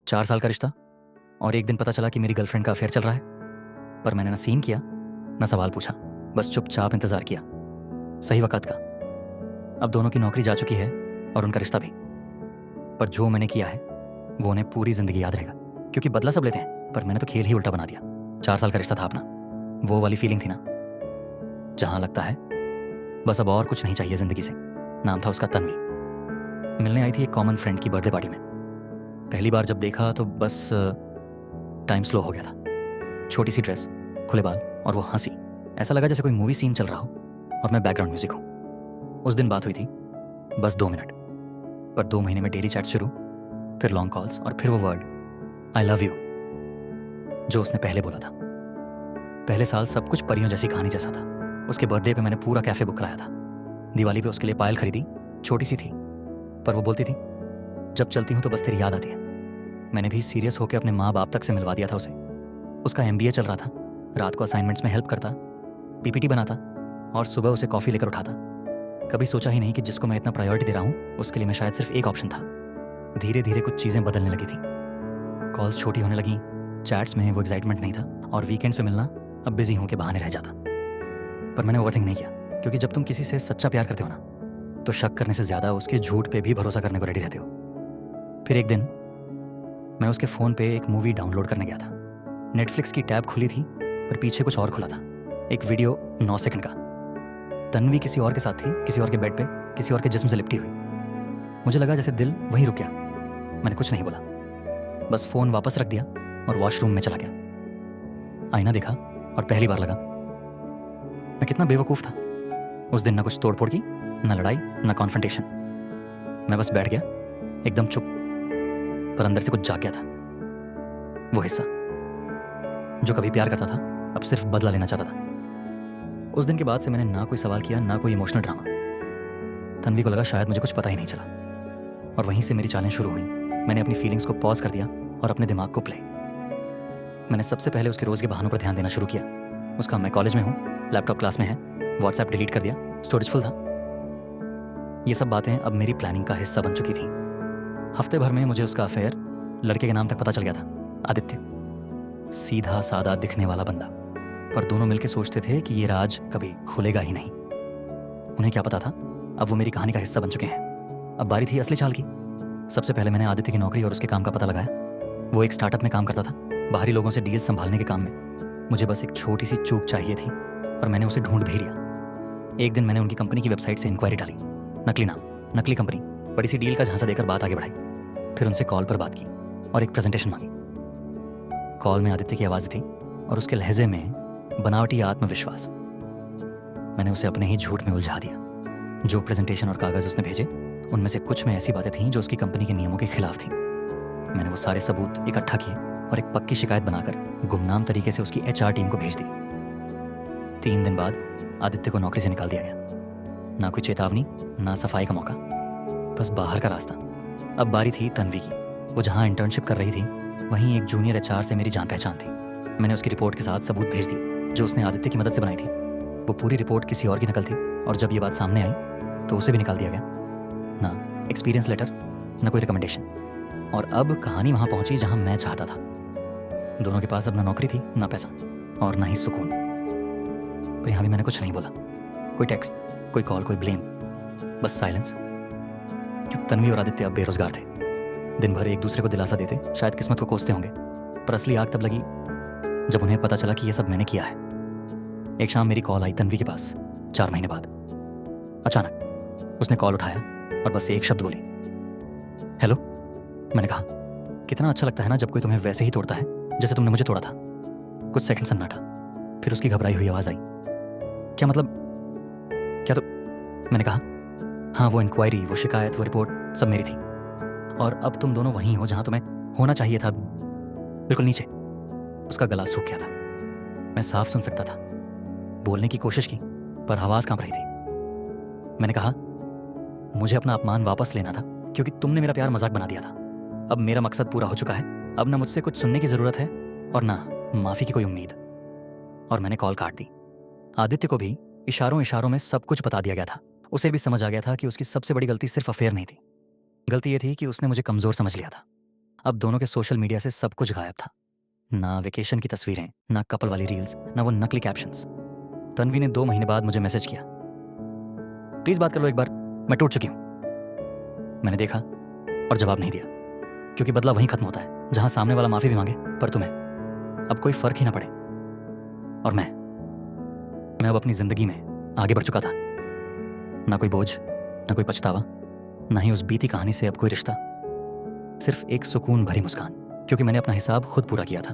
4 साल का रिश्ता और एक दिन पता चला कि मेरी गर्लफ्रेंड का अफेयर चल रहा है। पर मैंने ना सीन किया ना सवाल पूछा, बस चुपचाप इंतजार किया सही वक्त का। अब दोनों की नौकरी जा चुकी है और उनका रिश्ता भी। पर जो मैंने किया है वो उन्हें पूरी जिंदगी याद रहेगा, क्योंकि बदला सब लेते हैं पर मैंने तो खेल ही उल्टा बना दिया। 4 साल का रिश्ता था अपना, वो वाली फीलिंग थी ना जहां लगता है बस अब और कुछ नहीं चाहिए जिंदगी से। नाम था उसका तन्वी। मिलने आई थी एक कॉमन फ्रेंड की बर्थडे पार्टी में। पहली बार जब देखा तो बस टाइम स्लो हो गया था। छोटी सी ड्रेस, खुले बाल और वो हंसी, ऐसा लगा जैसे कोई मूवी सीन चल रहा हो और मैं बैकग्राउंड म्यूजिक हूँ। उस दिन बात हुई थी बस 2 मिनट, पर 2 महीने में डेली चैट शुरू, फिर लॉन्ग कॉल्स और फिर वो वर्ड आई लव यू जो उसने पहले बोला था। पहले साल सब कुछ परियों जैसी कहानी जैसा था। उसके बर्थडे पे मैंने पूरा कैफे बुक कराया था। दिवाली पे उसके लिए पायल खरीदी, छोटी सी थी पर वो बोलती थी जब चलती हूँ तो बस तेरी याद आती है। मैंने भी सीरियस होकर अपने माँ बाप तक से मिलवा दिया था उसे। उसका MBA चल रहा था, रात को असाइनमेंट्स में हेल्प करता, PPT बनाता और सुबह उसे कॉफ़ी लेकर उठाता। कभी सोचा ही नहीं कि जिसको मैं इतना प्रायोरिटी दे रहा हूँ उसके लिए मैं शायद सिर्फ एक ऑप्शन था। धीरे धीरे कुछ चीज़ें बदलने लगी थी। कॉल्स छोटी होने लगी, चैट्स में वो एक्साइटमेंट नहीं था और वीकेंड्स पे मिलना अब बिजी हूँ के बहाने रह जाता। पर मैंने ओवरथिंक नहीं किया, क्योंकि जब तुम किसी से सच्चा प्यार करते हो ना तो शक करने से ज़्यादा उसके झूठ पे भी भरोसा करने को रेडी रहते हो। फिर एक दिन मैं उसके फ़ोन पे एक मूवी डाउनलोड करने गया था। नेटफ्लिक्स की टैब खुली थी पर पीछे कुछ और खुला था, एक वीडियो 9 सेकंड का। तन्वी किसी और के साथ थी, किसी और के बेड पे, किसी और के जिस्म से लिपटी हुई। मुझे लगा जैसे दिल वहीं रुक गया। मैंने कुछ नहीं बोला, बस फ़ोन वापस रख दिया और वॉशरूम में चला गया। आईना देखा और पहली बार लगा मैं कितना बेवकूफ़ था। उस दिन ना कुछ तोड़फोड़ की, ना लड़ाई, ना कॉन्फ्रंटेशन। मैं बस बैठ गया एकदम चुप, पर अंदर से कुछ जाग गया था। वो हिस्सा जो कभी प्यार करता था अब सिर्फ बदला लेना चाहता था। उस दिन के बाद से मैंने ना कोई सवाल किया, ना कोई इमोशनल ड्रामा। तन्वी को लगा शायद मुझे कुछ पता ही नहीं चला, और वहीं से मेरी चालें शुरू हुई। मैंने अपनी फीलिंग्स को पॉज कर दिया और अपने दिमाग को प्ले। मैंने सबसे पहले उसके रोज़ के बहानों पर ध्यान देना शुरू किया। उसका मैं कॉलेज में हूँ, लैपटॉप क्लास में है, व्हाट्सएप डिलीट कर दिया, स्टोरेज फुल था। ये सब बातें अब मेरी प्लानिंग का हिस्सा बन चुकी थी। हफ्ते भर में मुझे उसका अफेयर लड़के के नाम तक पता चल गया था, आदित्य। सीधा सादा दिखने वाला बंदा, पर दोनों मिलकर सोचते थे कि ये राज कभी खुलेगा ही नहीं। उन्हें क्या पता था अब वो मेरी कहानी का हिस्सा बन चुके हैं। अब बारी थी असली चाल की। सबसे पहले मैंने आदित्य की नौकरी और उसके काम का पता लगाया। वो एक स्टार्टअप में काम करता था, बाहरी लोगों से डील संभालने के काम में। मुझे बस एक छोटी सी चूक चाहिए थी और मैंने उसे ढूंढ भी लिया। एक दिन मैंने उनकी कंपनी की वेबसाइट से इंक्वायरी डाली। नकली नाम, नकली कंपनी, बड़ी सी डील का झांसा देकर बात आगे बढ़ाई। फिर उनसे कॉल पर बात की और एक प्रेजेंटेशन मांगी। कॉल में आदित्य की आवाज़ थी और उसके लहजे में बनावटी आत्मविश्वास। मैंने उसे अपने ही झूठ में उलझा दिया। जो प्रेजेंटेशन और कागज़ उसने भेजे उनमें से कुछ में ऐसी बातें थीं जो उसकी कंपनी के नियमों के खिलाफ थीं। मैंने वो सारे सबूत इकट्ठा किए और एक पक्की शिकायत बनाकर गुमनाम तरीके से उसकी HR टीम को भेज दी। 3 दिन बाद आदित्य को नौकरी से निकाल दिया गया। ना कोई चेतावनी, ना सफाई का मौका, बस बाहर का रास्ता। अब बारी थी तन्वी की। वो जहाँ इंटर्नशिप कर रही थी वहीं एक जूनियर HR से मेरी जान पहचान थी। मैंने उसकी रिपोर्ट के साथ सबूत भेज दी जो उसने आदित्य की मदद से बनाई थी। वो पूरी रिपोर्ट किसी और की नकल थी और जब ये बात सामने आई तो उसे भी निकाल दिया गया। ना एक्सपीरियंस लेटर, ना कोई रिकमेंडेशन। और अब कहानी वहाँ पहुँची जहाँ मैं चाहता था। दोनों के पास अब ना नौकरी थी, ना पैसा और ना ही सुकून। पर यहाँ भी मैंने कुछ नहीं बोला। कोई टेक्स्ट, कोई कॉल, कोई ब्लेम, बस साइलेंस। क्योंकि तन्वी और आदित्य अब बेरोजगार थे। दिन भर एक दूसरे को दिलासा देते, शायद किस्मत को कोसते होंगे, पर असली आग तब लगी जब उन्हें पता चला कि ये सब मैंने किया है। एक शाम मेरी कॉल आई तन्वी के पास 4 महीने बाद। अचानक उसने कॉल उठाया और बस एक शब्द बोली, हेलो। मैंने कहा, कितना अच्छा लगता है ना जब कोई तुम्हें वैसे ही तोड़ता है जैसे तुमने मुझे तोड़ा था। कुछ सेकंड सन्नाटा, फिर उसकी घबराई हुई आवाज़ आई, क्या मतलब, क्या? तो मैंने कहा, हाँ, वो इंक्वायरी, वो शिकायत, वो रिपोर्ट सब मेरी थी और अब तुम दोनों वहीं हो जहाँ तुम्हें होना चाहिए था, बिल्कुल नीचे। उसका गला सूख गया था। मैं साफ सुन सकता था। बोलने की कोशिश की पर आवाज़ कांप रही थी। मैंने कहा, मुझे अपना अपमान वापस लेना था क्योंकि तुमने मेरा प्यार मजाक बना दिया था। अब मेरा मकसद पूरा हो चुका है। अब ना मुझसे कुछ सुनने की ज़रूरत है और ना माफ़ी की कोई उम्मीद। और मैंने कॉल काट दी। आदित्य को भी इशारों इशारों में सब कुछ बता दिया गया था। उसे भी समझ आ गया था कि उसकी सबसे बड़ी गलती सिर्फ अफेयर नहीं थी। गलती ये थी कि उसने मुझे कमज़ोर समझ लिया था। अब दोनों के सोशल मीडिया से सब कुछ गायब था। ना वेकेशन की तस्वीरें, ना कपल वाली रील्स, ना वो नकली कैप्शंस। तन्वी ने 2 महीने बाद मुझे मैसेज किया, प्लीज बात कर लो एक बार, मैं टूट चुकी हूँ। मैंने देखा और जवाब नहीं दिया, क्योंकि बदला वहीं खत्म होता है जहां सामने वाला माफी भी मांगे पर तुम्हें अब कोई फर्क ही ना पड़े। और मैं अब अपनी जिंदगी में आगे बढ़ चुका था। ना कोई बोझ, ना कोई पछतावा, ना ही उस बीती कहानी से अब कोई रिश्ता। सिर्फ एक सुकून भरी मुस्कान, क्योंकि मैंने अपना हिसाब खुद पूरा किया था।